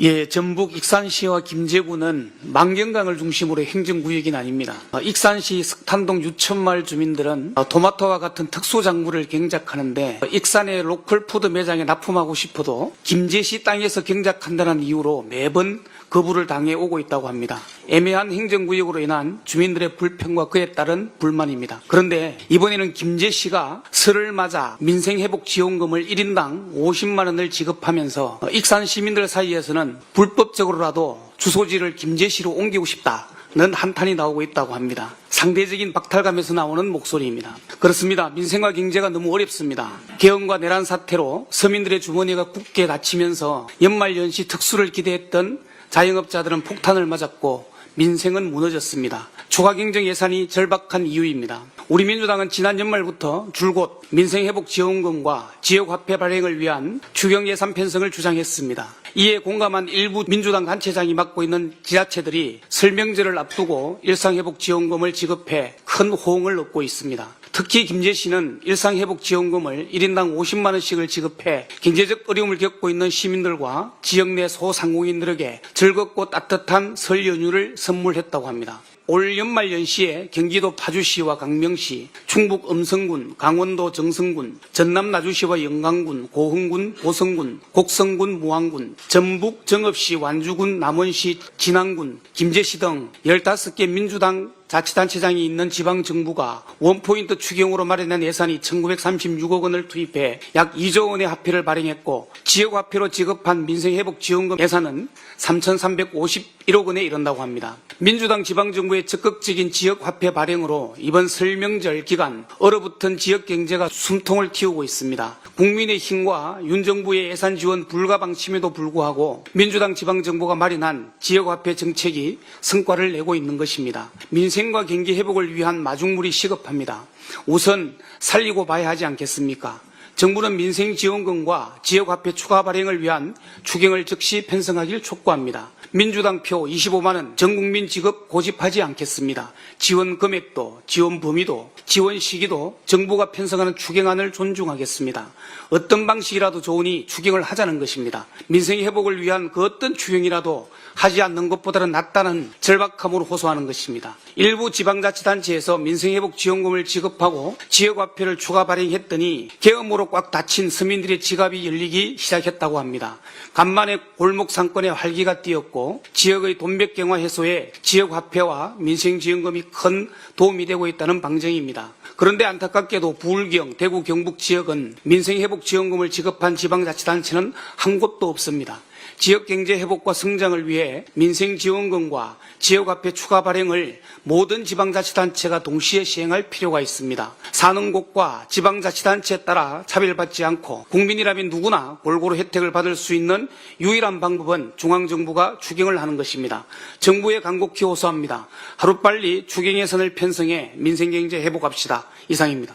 예, 전북 익산시와 김제구는 망경강을 중심으로 행정구역이 나뉩니다. 익산시 석탄동 유천마을 주민들은 토마토와 같은 특수작물을 경작하는데 익산의 로컬푸드 매장에 납품하고 싶어도 김제시 땅에서 경작한다는 이유로 매번 거부를 당해 오고 있다고 합니다. 애매한 행정구역으로 인한 주민들의 불평과 그에 따른 불만입니다. 그런데 이번에는 김제시가 설을 맞아 민생회복지원금을 1인당 50만 원을 지급하면서 익산 시민들 사이에서는 불법적으로라도 주소지를 김제시로 옮기고 싶다는 한탄이 나오고 있다고 합니다. 상대적인 박탈감에서 나오는 목소리입니다. 그렇습니다. 민생과 경제가 너무 어렵습니다. 계엄과 내란 사태로 서민들의 주머니가 굳게 닫히면서 연말연시 특수를 기대했던 자영업자들은 폭탄을 맞았고 민생은 무너졌습니다. 추가경정 예산이 절박한 이유입니다. 우리 민주당은 지난 연말부터 줄곧 민생회복지원금과 지역화폐 발행을 위한 추경예산 편성을 주장했습니다. 이에 공감한 일부 민주당 단체장이 맡고 있는 지자체들이 설명절을 앞두고 일상회복지원금을 지급해 큰 호응을 얻고 있습니다. 특히 김제시는 일상회복지원금을 1인당 50만 원씩을 지급해 경제적 어려움을 겪고 있는 시민들과 지역 내 소상공인들에게 즐겁고 따뜻한 설 연휴를 선물했다고 합니다. 올 연말연시에 경기도 파주시와 강명시, 충북 음성군, 강원도 정성군, 전남 나주시와 영광군, 고흥군, 보성군, 곡성군, 무안군, 전북 정읍시, 완주군, 남원시, 진안군, 김제시 등 15개 민주당 자치단체장이 있는 지방정부가 원포인트 추경으로 마련한 예산이 1936억 원을 투입해 약 2조 원의 화폐를 발행했고 지역화폐로 지급한 민생회복지원금 예산은 3,351억 원에 이른다고 합니다. 민주당 지방정부의 적극적인 지역화폐 발행으로 이번 설명절 기간 얼어붙은 지역경제가 숨통을 틔우고 있습니다. 국민의힘과 윤 정부의 예산 지원 불가방침에도 불구하고 민주당 지방정부가 마련한 지역화폐 정책이 성과를 내고 있는 것입니다. 민생과 경기 회복을 위한 마중물이 시급합니다. 우선 살리고 봐야 하지 않겠습니까? 정부는 민생지원금과 지역화폐 추가 발행을 위한 추경을 즉시 편성하길 촉구합니다. 민주당 표 25만 원 전국민 지급 고집하지 않겠습니다. 지원 금액도, 지원 범위도, 지원 시기도 정부가 편성하는 추경안을 존중하겠습니다. 어떤 방식이라도 좋으니 추경을 하자는 것입니다. 민생 회복을 위한 그 어떤 추경이라도 하지 않는 것보다는 낫다는 절박함으로 호소하는 것입니다. 일부 지방자치단체에서 민생회복지원금을 지급하고 지역화폐를 추가 발행했더니 계엄으로 꽉 닫힌 서민들의 지갑이 열리기 시작했다고 합니다. 간만에 골목 상권에 활기가 띄었고 지역의 돈백경화 해소에 지역화폐와 민생지원금이 큰 도움이 되고 있다는 방증입니다. 그런데 안타깝게도 부울경, 대구, 경북 지역은 민생회복지원금을 지급한 지방자치단체는 한 곳도 없습니다. 지역경제 회복과 성장을 위해 민생지원금과 지역화폐 추가 발행을 모든 지방자치단체가 동시에 시행할 필요가 있습니다. 사는 곳과 지방자치단체에 따라 차별받지 않고 국민이라면 누구나 골고루 혜택을 받을 수 있는 유일한 방법은 중앙정부가 추경을 하는 것입니다. 정부에 간곡히 호소합니다. 하루빨리 추경 예산을 편성해 민생경제 회복합시다. 이상입니다.